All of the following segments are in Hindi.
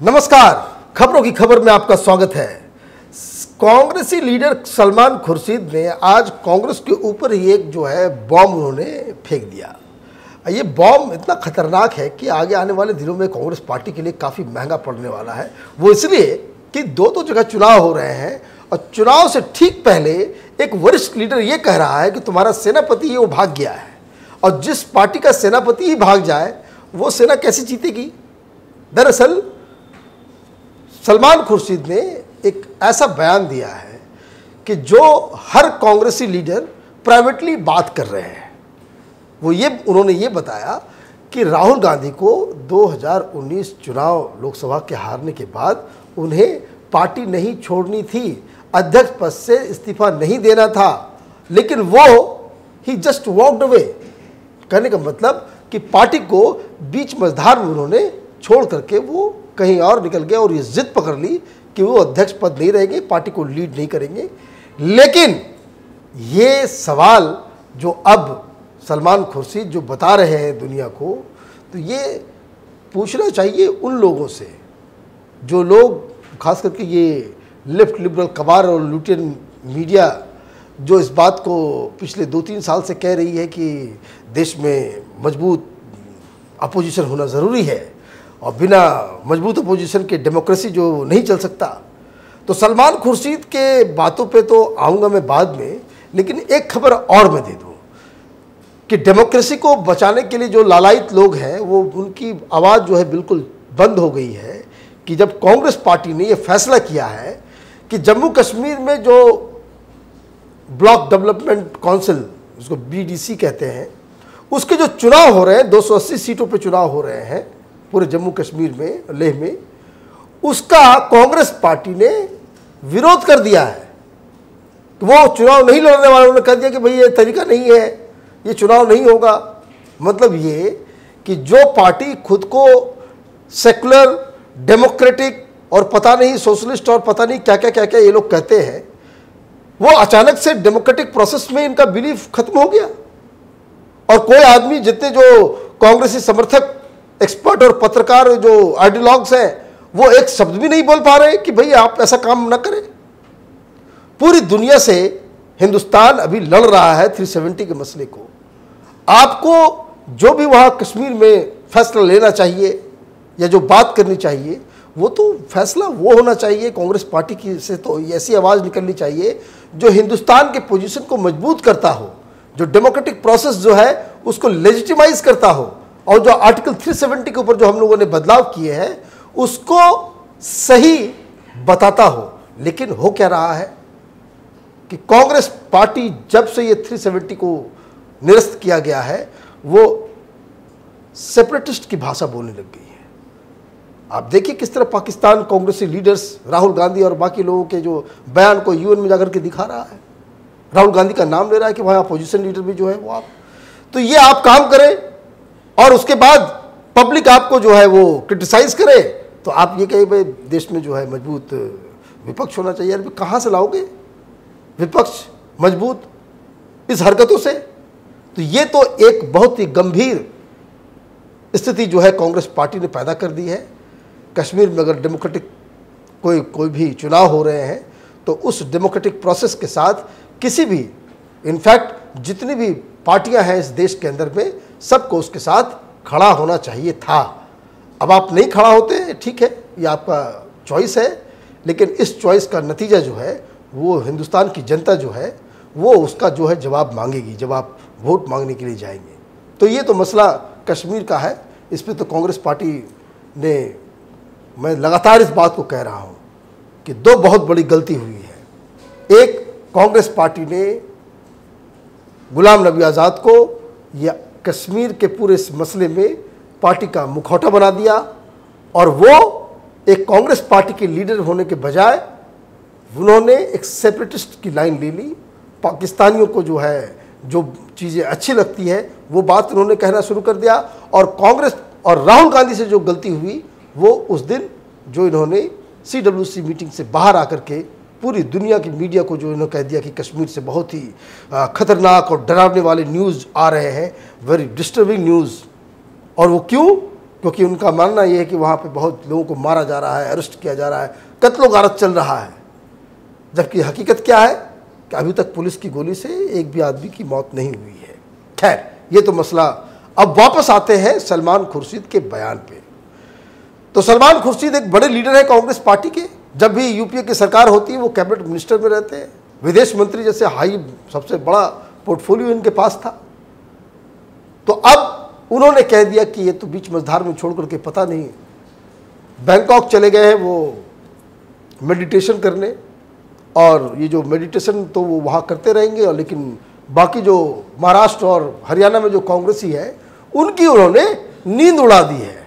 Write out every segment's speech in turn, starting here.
नमस्कार, खबरों की खबर में आपका स्वागत है। कांग्रेसी लीडर सलमान खुर्शीद ने आज कांग्रेस के ऊपर ही एक बॉम्ब उन्होंने फेंक दिया। ये बॉम्ब इतना खतरनाक है कि आगे आने वाले दिनों में कांग्रेस पार्टी के लिए काफ़ी महंगा पड़ने वाला है। वो इसलिए कि दो जगह चुनाव हो रहे हैं और चुनाव से ठीक पहले एक वरिष्ठ लीडर ये कह रहा है कि तुम्हारा सेनापति वो भाग गया है, और जिस पार्टी का सेनापति ही भाग जाए वो सेना कैसे जीतेगी। दरअसल सलमान खुर्शीद ने एक ऐसा बयान दिया है कि जो हर कांग्रेसी लीडर प्राइवेटली बात कर रहे हैं। उन्होंने ये बताया कि राहुल गांधी को 2019 चुनाव लोकसभा के हारने के बाद उन्हें पार्टी नहीं छोड़नी थी, अध्यक्ष पद से इस्तीफा नहीं देना था, लेकिन वो ही जस्ट वॉकड अवे। कहने का मतलब कि पार्टी को बीच मझधार में उन्होंने छोड़ करके वो कहीं और निकल गए और ये जिद पकड़ ली कि वो अध्यक्ष पद नहीं रहेंगे, पार्टी को लीड नहीं करेंगे। लेकिन ये सवाल जो अब सलमान खुर्शीद जो बता रहे हैं दुनिया को, तो ये पूछना चाहिए उन लोगों से जो लोग, खास करके ये लेफ्ट लिबरल कबार और लुटियन मीडिया जो इस बात को पिछले 2-3 साल से कह रही है कि देश में मजबूत अपोजिशन होना ज़रूरी है और बिना मजबूत अपोजिशन के डेमोक्रेसी जो नहीं चल सकता। तो सलमान खुर्शीद के बातों पे तो आऊँगा मैं बाद में, लेकिन एक खबर और मैं दे दूँ कि डेमोक्रेसी को बचाने के लिए जो लालायित लोग हैं वो उनकी आवाज़ बिल्कुल बंद हो गई है कि जब कांग्रेस पार्टी ने ये फैसला किया है कि जम्मू कश्मीर में जो ब्लॉक डेवलपमेंट काउंसिल, उसको BDC कहते हैं, उसके जो चुनाव हो रहे हैं, 280 सीटों पे चुनाव हो रहे हैं पूरे जम्मू कश्मीर में, लेह में, उसका कांग्रेस पार्टी ने विरोध कर दिया है। तो वो चुनाव नहीं लड़ने वालों ने कह दिया कि भाई ये तरीका नहीं है, ये चुनाव नहीं होगा। मतलब ये कि जो पार्टी खुद को सेकुलर, डेमोक्रेटिक और पता नहीं सोशलिस्ट और पता नहीं क्या क्या ये लोग कहते हैं, वो अचानक से डेमोक्रेटिक प्रोसेस में इनका बिलीफ खत्म हो गया। और कोई आदमी, जितने जो कांग्रेसी समर्थक, एक्सपर्ट और पत्रकार जो आइडियोलॉग्स हैं, वो एक शब्द भी नहीं बोल पा रहे कि भाई आप ऐसा काम ना करें। पूरी दुनिया से हिंदुस्तान अभी लड़ रहा है 370 के मसले को। आपको जो भी वहाँ कश्मीर में फैसला लेना चाहिए या जो बात करनी चाहिए, वो तो फैसला वो होना चाहिए कांग्रेस पार्टी की से, तो ऐसी आवाज़ निकलनी चाहिए जो हिंदुस्तान के पोजीशन को मजबूत करता हो, जो डेमोक्रेटिक प्रोसेस जो है उसको लेजिटिमाइज करता हो, और जो आर्टिकल 370 के ऊपर जो हम लोगों ने बदलाव किए हैं उसको सही बताता हो। लेकिन हो क्या रहा है कि कांग्रेस पार्टी जब से ये 370 को निरस्त किया गया है, वो सेपरेटिस्ट की भाषा बोलने लग गई है। आप देखिए किस तरह पाकिस्तान कांग्रेसी लीडर्स, राहुल गांधी और बाकी लोगों के जो बयान को UN में जाकर के दिखा रहा है, राहुल गांधी का नाम ले रहा है कि वहाँ अपोजिशन लीडर भी जो है वो आप, तो ये आप काम करें और उसके बाद पब्लिक आपको वो क्रिटिसाइज करे, तो आप ये कहें भाई देश में मजबूत विपक्ष होना चाहिए। यार कहाँ से लाओगे विपक्ष मजबूत इस हरकतों से? तो ये तो एक बहुत ही गंभीर स्थिति कांग्रेस पार्टी ने पैदा कर दी है। कश्मीर में अगर डेमोक्रेटिक कोई भी चुनाव हो रहे हैं तो उस डेमोक्रेटिक प्रोसेस के साथ किसी भी, इनफैक्ट जितनी भी पार्टियां हैं इस देश के अंदर में, सबको उसके साथ खड़ा होना चाहिए था। अब आप नहीं खड़ा होते, ठीक है, ये आपका चॉइस है, लेकिन इस चॉइस का नतीजा वो हिंदुस्तान की जनता वो उसका जवाब मांगेगी जब आप वोट मांगने के लिए जाएंगे। तो ये तो मसला कश्मीर का है, इस पर तो कांग्रेस पार्टी ने, मैं लगातार इस बात को कह रहा हूँ कि 2 बहुत बड़ी गलती हुई है। एक, कांग्रेस पार्टी ने गुलाम नबी आज़ाद को या कश्मीर के पूरे इस मसले में पार्टी का मुखौटा बना दिया, और वो एक कांग्रेस पार्टी के लीडर होने के बजाय उन्होंने एक सेपरेटिस्ट की लाइन ले ली। पाकिस्तानियों को जो चीज़ें अच्छी लगती है वो बात उन्होंने कहना शुरू कर दिया, और कांग्रेस और राहुल गांधी से जो गलती हुई वो उस दिन जो इन्होंने CWC मीटिंग से बाहर आकर के पूरी दुनिया की मीडिया को जो इन्होंने कह दिया कि कश्मीर से बहुत ही खतरनाक और डरावने वाले न्यूज़ आ रहे हैं, वेरी डिस्टर्बिंग न्यूज़। और वो क्यों क्योंकि उनका मानना यह है कि वहाँ पे बहुत लोगों को मारा जा रहा है, अरेस्ट किया जा रहा है, कत्लो गारत चल रहा है। जबकि हकीकत क्या है कि अभी तक पुलिस की गोली से एक भी आदमी की मौत नहीं हुई है। खैर, ये तो मसला। अब वापस आते हैं सलमान खुर्शीद के बयान पे। तो सलमान खुर्शीद एक बड़े लीडर है कांग्रेस पार्टी के। जब भी यूपीए की सरकार होती है वो कैबिनेट मिनिस्टर में रहते हैं, विदेश मंत्री जैसे हाई सबसे बड़ा पोर्टफोलियो इनके पास था। तो अब उन्होंने कह दिया कि ये तो बीच मझधार में छोड़ करके पता नहीं बैंकॉक चले गए हैं वो मेडिटेशन करने, और ये जो मेडिटेशन तो वो वहाँ करते रहेंगे, और लेकिन बाकी जो महाराष्ट्र और हरियाणा में जो कांग्रेसी है उनकी उन्होंने नींद उड़ा दी है।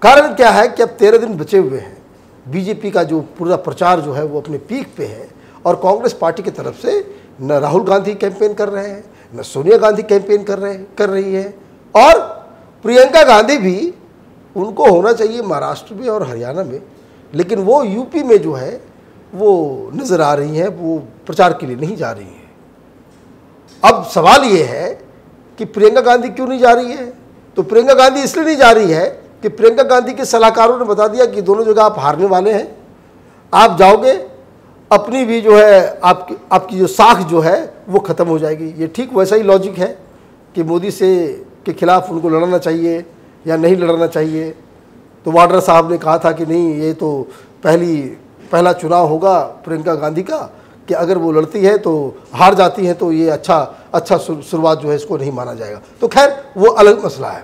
कारण क्या है कि अब 13 दिन बचे हुए हैं, बीजेपी का जो पूरा प्रचार जो है वो अपने पीक पे है, और कांग्रेस पार्टी की तरफ से न राहुल गांधी कैंपेन कर रहे हैं, न सोनिया गांधी कैंपेन कर रही है, और प्रियंका गांधी भी, उनको होना चाहिए महाराष्ट्र में और हरियाणा में, लेकिन वो यूपी में जो है वो नज़र आ रही हैं, वो प्रचार के लिए नहीं जा रही हैं। अब सवाल ये है कि प्रियंका गांधी क्यों नहीं जा रही है? तो प्रियंका गांधी इसलिए नहीं जा रही है कि प्रियंका गांधी के सलाहकारों ने बता दिया कि दोनों जगह आप हारने वाले हैं, आप जाओगे, अपनी भी जो है आपकी जो साख जो है वो ख़त्म हो जाएगी। ये ठीक वैसा ही लॉजिक है कि मोदी के खिलाफ उनको लड़ना चाहिए या नहीं लड़ना चाहिए। तो वाड्रा साहब ने कहा था कि नहीं, ये तो पहला चुनाव होगा प्रियंका गांधी का, कि अगर वो लड़ती है तो हार जाती है तो ये अच्छा शुरुआत जो है इसको नहीं माना जाएगा। तो खैर वो अलग मसला है।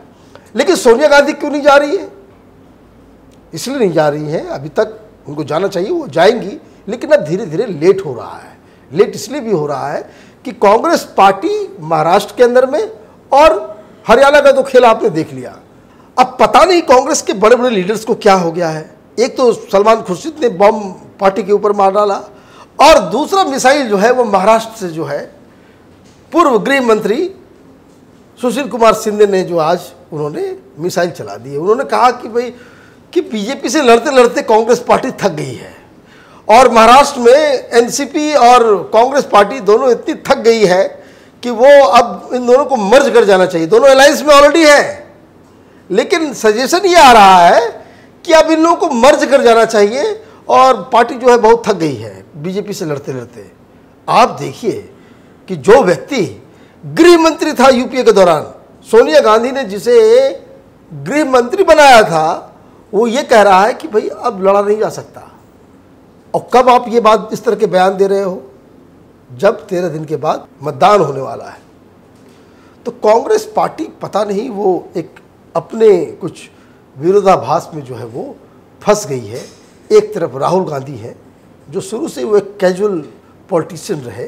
लेकिन सोनिया गांधी क्यों नहीं जा रही है? इसलिए नहीं जा रही है, अभी तक उनको जाना चाहिए, वो जाएंगी, लेकिन अब धीरे धीरे लेट हो रहा है। लेट इसलिए भी हो रहा है कि कांग्रेस पार्टी महाराष्ट्र के अंदर में, और हरियाणा का तो खेल आपने देख लिया। अब पता नहीं कांग्रेस के बड़े बड़े लीडर्स को क्या हो गया है। एक तो सलमान खुर्शीद ने बम पार्टी के ऊपर मार डाला, और दूसरा मिसाइल जो है वो महाराष्ट्र से जो है पूर्व गृह मंत्री सुशील कुमार शिंदे ने जो आज उन्होंने मिसाइल चला दी है। उन्होंने कहा कि भाई कि बीजेपी से लड़ते लड़ते कांग्रेस पार्टी थक गई है, और महाराष्ट्र में एनसीपी और कांग्रेस पार्टी दोनों इतनी थक गई है कि वो अब इन दोनों को मर्ज कर जाना चाहिए। दोनों अलायंस में ऑलरेडी है, लेकिन सजेशन ये आ रहा है कि अब इन लोगों को मर्ज कर जाना चाहिए, और पार्टी जो है बहुत थक गई है बीजेपी से लड़ते लड़ते। आप देखिए कि जो व्यक्ति गृह मंत्री था यूपीए के दौरान, सोनिया गांधी ने जिसे गृह मंत्री बनाया था, वो ये कह रहा है कि भाई अब लड़ा नहीं जा सकता। और कब आप ये बात इस तरह के बयान दे रहे हो? जब 13 दिन के बाद मतदान होने वाला है। तो कांग्रेस पार्टी पता नहीं वो एक अपने कुछ विरोधाभास में जो है वो फंस गई है। एक तरफ राहुल गांधी है जो शुरू से वो एक कैजुअल पॉलिटिशियन रहे,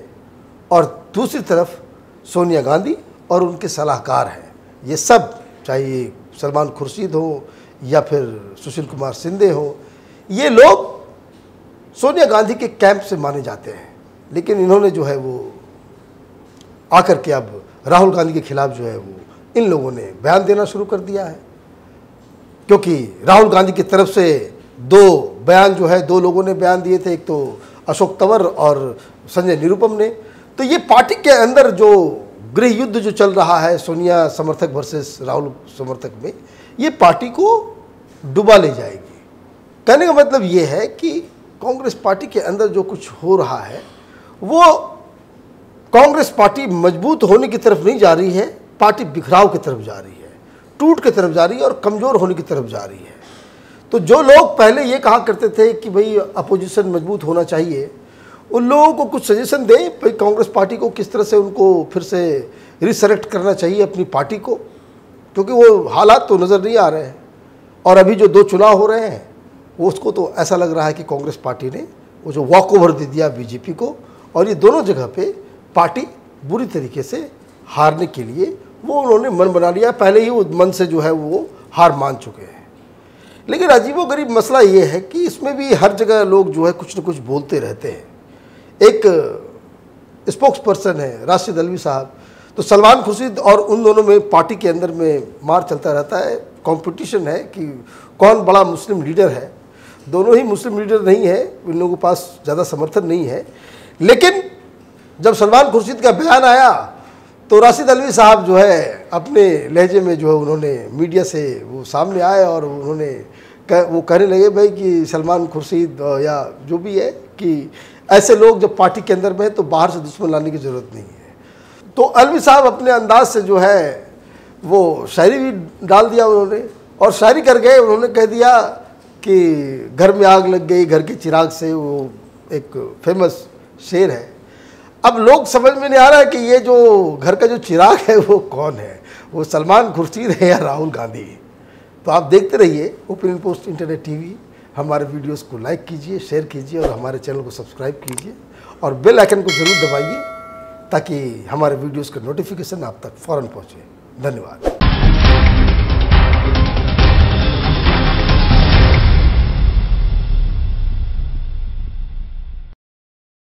और दूसरी तरफ सोनिया गांधी और उनके सलाहकार हैं। ये सब, चाहे सलमान खुर्शीद हो या फिर सुशील कुमार शिंदे हो, ये लोग सोनिया गांधी के कैंप से माने जाते हैं। लेकिन इन्होंने जो है वो आकर के अब राहुल गांधी के खिलाफ जो है वो इन लोगों ने बयान देना शुरू कर दिया है, क्योंकि राहुल गांधी की तरफ से दो लोगों ने बयान दिए थे, एक तो अशोक तंवर और संजय निरुपम ने। तो ये पार्टी के अंदर जो गृह युद्ध जो चल रहा है सोनिया समर्थक वर्सेस राहुल समर्थक में, ये पार्टी को डुबा ले जाएगी। कहने का मतलब ये है कि कांग्रेस पार्टी के अंदर जो कुछ हो रहा है वो कांग्रेस पार्टी मजबूत होने की तरफ नहीं जा रही है, पार्टी बिखराव की तरफ जा रही है, टूट की तरफ जा रही है और कमज़ोर होने की तरफ जा रही है। तो जो लोग पहले ये कहा करते थे कि भाई अपोजिशन मजबूत होना चाहिए, उन लोगों को कुछ सजेशन दें भाई कांग्रेस पार्टी को किस तरह से उनको फिर से रिसरेक्ट करना चाहिए अपनी पार्टी को, क्योंकि वो हालात तो नज़र नहीं आ रहे हैं। और अभी जो 2 चुनाव हो रहे हैं वो उसको तो ऐसा लग रहा है कि कांग्रेस पार्टी ने वो जो वॉक ओवर दे दिया बीजेपी को, और ये दोनों जगह पे पार्टी बुरी तरीके से हारने के लिए वो उन्होंने मन बना लिया। पहले ही वो मन से जो है वो हार मान चुके हैं। लेकिन अजीबोगरीब मसला ये है कि इसमें भी हर जगह लोग जो है कुछ न कुछ बोलते रहते हैं। एक स्पोक्स पर्सन है राशिद अल्वी साहब, तो सलमान खुर्शीद और उन दोनों में पार्टी के अंदर में मार चलता रहता है, कंपटीशन है कि कौन बड़ा मुस्लिम लीडर है। दोनों ही मुस्लिम लीडर नहीं है, इन लोगों के पास ज़्यादा समर्थन नहीं है। लेकिन जब सलमान खुर्शीद का बयान आया तो राशिद अल्वी साहब जो है अपने लहजे में जो है उन्होंने मीडिया से वो सामने आए और उन्होंने वो कहने लगे भाई कि सलमान खुर्शीद या जो भी है कि ऐसे लोग जब पार्टी के अंदर में है तो बाहर से दुश्मन लाने की ज़रूरत नहीं है। तो अल्वी साहब अपने अंदाज से जो है वो शायरी भी डाल दिया उन्होंने, और शायरी कर गए। उन्होंने कह दिया कि घर में आग लग गई घर के चिराग से, वो एक फेमस शेर है। अब लोग समझ में नहीं आ रहा है कि ये जो घर का जो चिराग है वो कौन है, वो सलमान खुर्शीद है या राहुल गांधी। तो आप देखते रहिए ओपिनियन पोस्ट इंटरनेट टीवी। हमारे वीडियोस को लाइक कीजिए, शेयर कीजिए और हमारे चैनल को सब्सक्राइब कीजिए और बेल आइकन को ज़रूर दबाइए ताकि हमारे वीडियोस का नोटिफिकेशन आप तक फ़ौरन पहुँचे। धन्यवाद।